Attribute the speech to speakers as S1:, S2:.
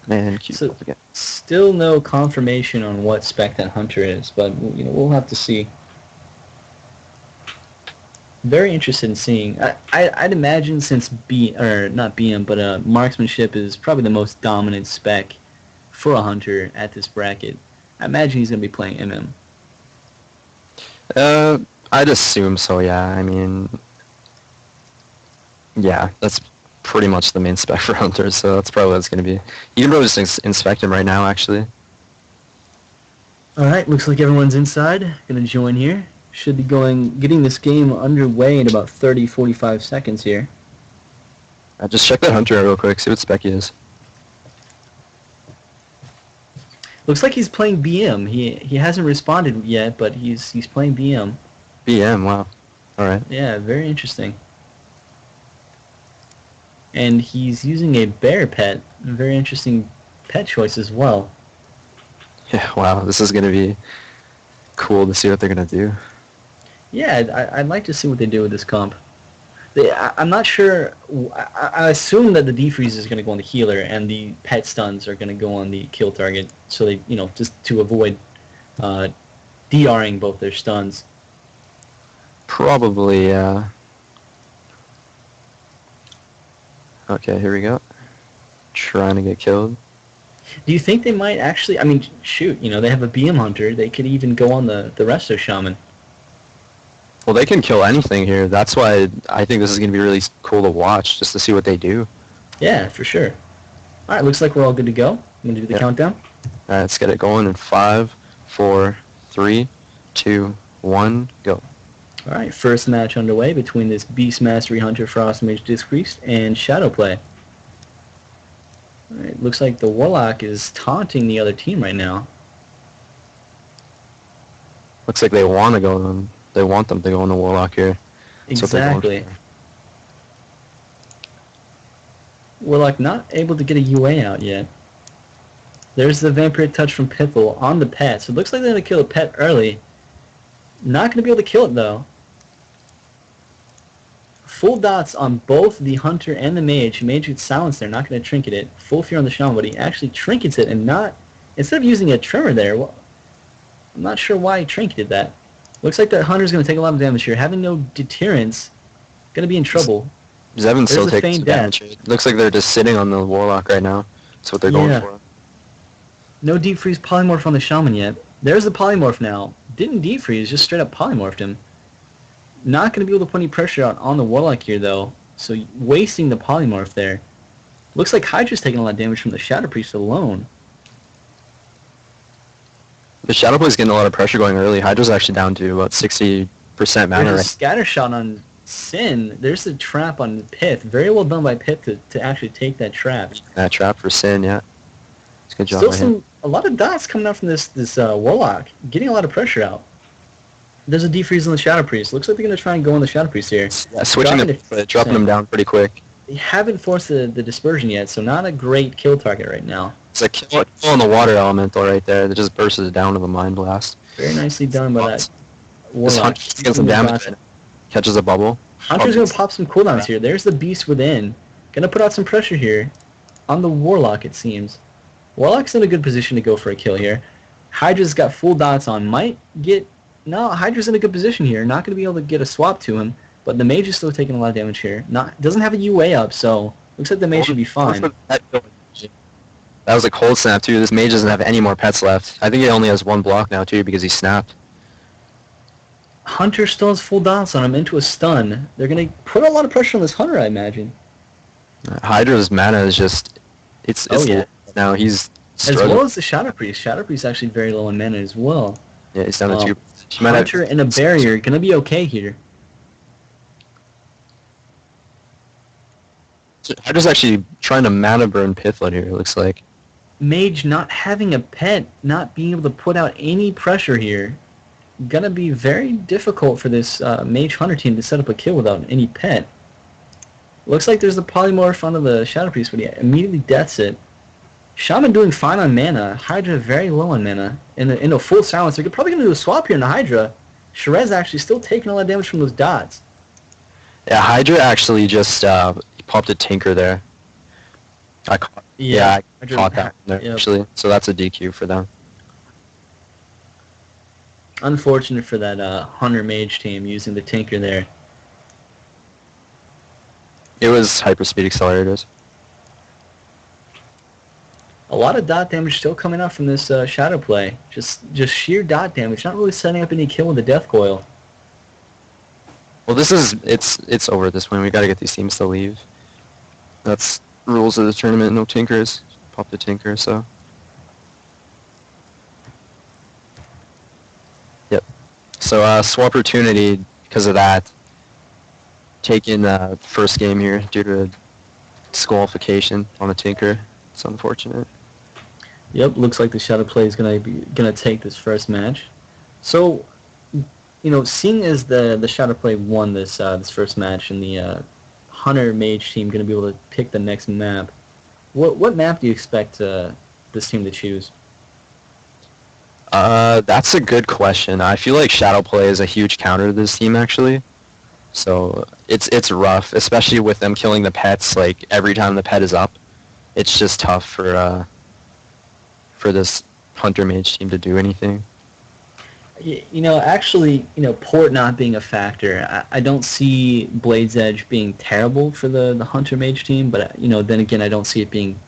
S1: And Q
S2: So,
S1: again.
S2: still no confirmation on what spec that hunter is, but we'll have to see. Very interested in seeing. I'd imagine since not BM, but marksmanship is probably the most dominant spec for a hunter at this bracket. I imagine he's gonna be playing MM.
S1: I'd assume so. Yeah. I mean, yeah, that's pretty much the main spec for hunters. So that's probably what it's gonna be. You can probably just inspect him right now, actually.
S2: All right, looks like everyone's inside. Gonna join here. Should be getting this game underway in about 30, 45 seconds here.
S1: Just check that hunter out real quick. See what spec he is.
S2: Looks like he's playing BM. He hasn't responded yet, but he's playing BM.
S1: BM. Wow. All right.
S2: Yeah, very interesting. And he's using a bear pet. A very interesting pet choice as well.
S1: Yeah. Wow. This is gonna be cool to see what they're gonna do.
S2: Yeah, I'd like to see what they do with this comp. I'm not sure. I assume that the defreeze is going to go on the healer, and the pet stuns are going to go on the kill target. So they, just to avoid DRing both their stuns.
S1: Probably. Yeah. Okay. Here we go. Trying to get killed.
S2: Do you think they might actually? I mean, shoot. They have a BM hunter. They could even go on the resto shaman.
S1: Well, they can kill anything here. That's why I think this is going to be really cool to watch, just to see what they do.
S2: Yeah, for sure. All right, looks like we're all good to go. I'm going to do the countdown.
S1: All right, let's get it going in 5, 4, 3, 2, 1, go.
S2: All right, first match underway between this Beast Mastery Hunter Frostmage Discreased and Shadowplay. All right, looks like the Warlock is taunting the other team right now.
S1: Looks like they want to go on. They want them to go on the Warlock here.
S2: Exactly. Warlock not able to get a UA out yet. There's the Vampiric Touch from Pithel on the pet. So it looks like they're going to kill the pet early. Not going to be able to kill it, though. Full dots on both the Hunter and the Mage. Mage gets silenced there, not going to trinket it. Full fear on the Shaman, but he actually trinkets it and not... Instead of using a Tremor there, well, I'm not sure why he trinketed that. Looks like that Hunter's going to take a lot of damage here. Having no deterrence, going to be in trouble.
S1: Zevon's still taking some damage. Looks like they're just sitting on the Warlock right now. That's what they're going for.
S2: No deep freeze polymorph on the Shaman yet. There's the polymorph now. Didn't deep freeze, just straight up polymorphed him. Not going to be able to put any pressure out on the Warlock here, though. So wasting the polymorph there. Looks like Hydra's taking a lot of damage from the Shadow Priest alone.
S1: The Shadow Play's getting a lot of pressure going early. Hydra's actually down to about 60% mana.
S2: There's a scatter shot on Sin. There's a trap on Pith. Very well done by Pith to actually take that trap.
S1: That trap for Sin, yeah. It's a good job.
S2: Still a lot of dots coming out from this Warlock. Getting a lot of pressure out. There's a defreeze on the Shadow Priest. Looks like they're going to try and go on the Shadow Priest here.
S1: Yeah, dropping them down pretty quick.
S2: They haven't forced the dispersion yet, so not a great kill target right now.
S1: It's a kill on the water elemental right there that just bursts it down to the Mind Blast.
S2: Very nicely done by that Warlock.
S1: Gets some damage. Catches a bubble.
S2: Hunter's going to pop some cooldowns here. There's the Beast within. Going to put out some pressure here on the Warlock, it seems. Warlock's in a good position to go for a kill here. Hydra's got full dots on. No, Hydra's in a good position here. Not going to be able to get a swap to him, but the Mage is still taking a lot of damage here. Doesn't have a UA up, so looks like the Mage should be fine.
S1: That was a cold snap, too. This Mage doesn't have any more pets left. I think he only has one block now, too, because he snapped.
S2: Hunter still has full dots on him into a stun. They're going to put a lot of pressure on this Hunter, I imagine.
S1: Hydra's mana is just... It's now he's struggling.
S2: As well as the Shadow Priest. Shadow Priest is actually very low in mana as well.
S1: Yeah, he's down to 2.
S2: Hunter and a barrier going to be okay here.
S1: Hydra's actually trying to mana burn Pithlet here, it looks like.
S2: Mage not having a pet, not being able to put out any pressure here. Gonna be very difficult for this Mage Hunter team to set up a kill without any pet. Looks like there's a polymorph onto the Shadow Priest, but he immediately deaths it. Shaman doing fine on mana. Hydra very low on mana. In a full silence. They're probably going to do a swap here in the Hydra. Sherez actually still taking a lot of damage from those dots.
S1: Yeah, Hydra actually just popped a Tinker there. I caught that one there,
S2: Yep.
S1: actually. So that's a DQ for them.
S2: Unfortunate for that Hunter Mage team using the Tinker there.
S1: It was hyperspeed accelerators.
S2: A lot of dot damage still coming out from this Shadow play. Just sheer dot damage, not really setting up any kill with the Death Coil.
S1: Well, it's over at this point. We got to get these teams to leave. That's rules of the tournament. No Tinkers. Pop the Tinker, so. Yep. So, swap opportunity because of that. Taking first game here due to disqualification on the Tinker. It's unfortunate.
S2: Yep, looks like the Shadow play is gonna take this first match. So, seeing as the Shadow play won this first match and the Hunter Mage team gonna be able to pick the next map, what map do you expect this team to choose?
S1: That's a good question. I feel like Shadow Play is a huge counter to this team, actually. So it's rough, especially with them killing the pets. Like every time the pet is up, it's just tough for this Hunter Mage team to do anything.
S2: Actually, port not being a factor, I don't see Blade's Edge being terrible for the Hunter Mage team, but then again, I don't see it being